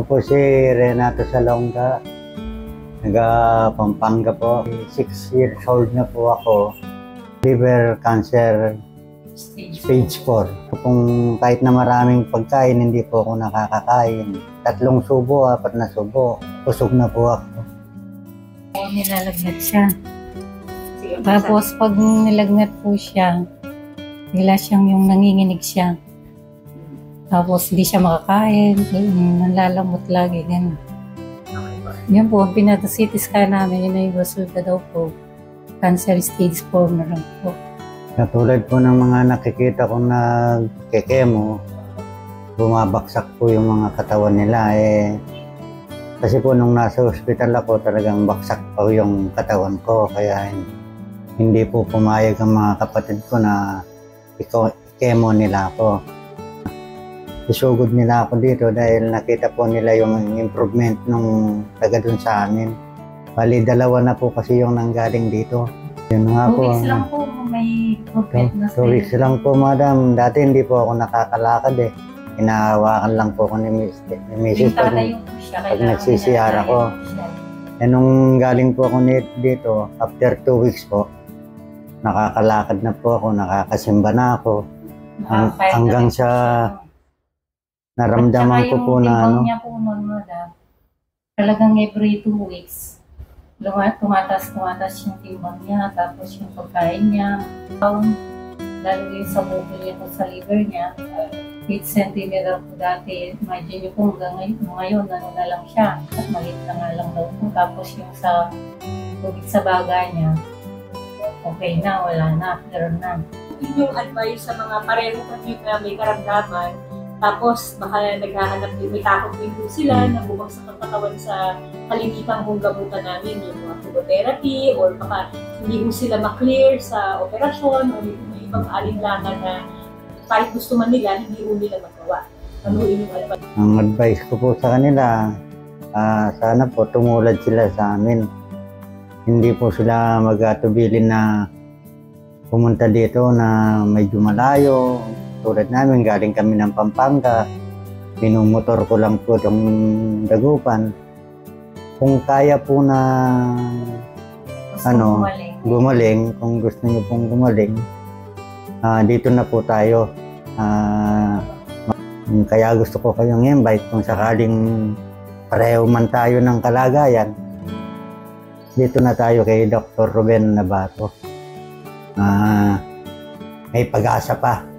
po si Renato Salonga, taga Pampanga po. 6 years old na po ako. Liver cancer stage 4. Kung kahit na maraming pagkain, hindi po ako nakakakain. 3 subo, 4 na subo. Usog na po ako. Nilalagnat siya. Tapos pag nilagnat po siya, bigla siyang yung nanginginig siya. Tapos hindi siya makakain, nalalamot lagi, gano'n. Yun po, ang pinata-CT scan namin, yun na yung resulta daw po. Cancer stage 4 na lang po. Katulad po ng mga nakikita kong nagkikemo, bumabaksak po yung mga katawan nila. Kasi po nung nasa hospital ako, talagang baksak po yung katawan ko. Kaya hindi po pumayag ang mga kapatid ko na i-chemo nila ako. Isugod nila ako dito dahil nakita po nila yung improvement nung taga dun sa amin. Bali, 2 na po kasi yung nanggaling dito. Yun nga 2 po. 2 weeks lang po may progress na 2 weeks lang po, madam. Dati hindi po ako nakakalakad eh. Hinahawakan lang po ako ni Mrs. pag nagsisiyara ako. Nung galing po ako dito, after 2 weeks po, nakakalakad na po ako, nakakasimba na ako. Hanggang sa naramdaman ko po na ano. Niya po noon, madam, talagang every 2 weeks, tumatas yung timbang niya, tapos yung pagkain niya, lalo yung sa bukol niya po sa liver niya, 8 cm po dati, imagine niyo po hanggang ngayon, ano na lang siya, at maliit na nga lang daw po, tapos yung sa tubig sa baga niya, okay na, wala na, meron na. Yung advice sa mga pareho kasi na may karamdaman, tapos baka naghahanap din, may takot din po sila na bumagsak ang katawan sa kalimitan kong gamutan namin, yung mga chemotherapy, or baka hindi mo sila maklear sa operasyon, o may ibang alinlangan na kahit gusto man nila, hindi mo nila magawa. Ano yung advice? Ang advice ko po sa kanila, sana po tumulad sila sa amin. Hindi po sila mag-atubilin na pumunta dito na medyo malayo. Tulad namin, galing kami ng Pampanga. Minumotor ko lang po itong Dagupan. Kung kaya po na gumaling, kung gusto niyo pong gumaling, dito na po tayo. Kaya gusto ko kayong invite kung sakaling pareho man tayo ng kalagayan. Dito na tayo kay Dr. Ruben Nabato. May pag-asa pa.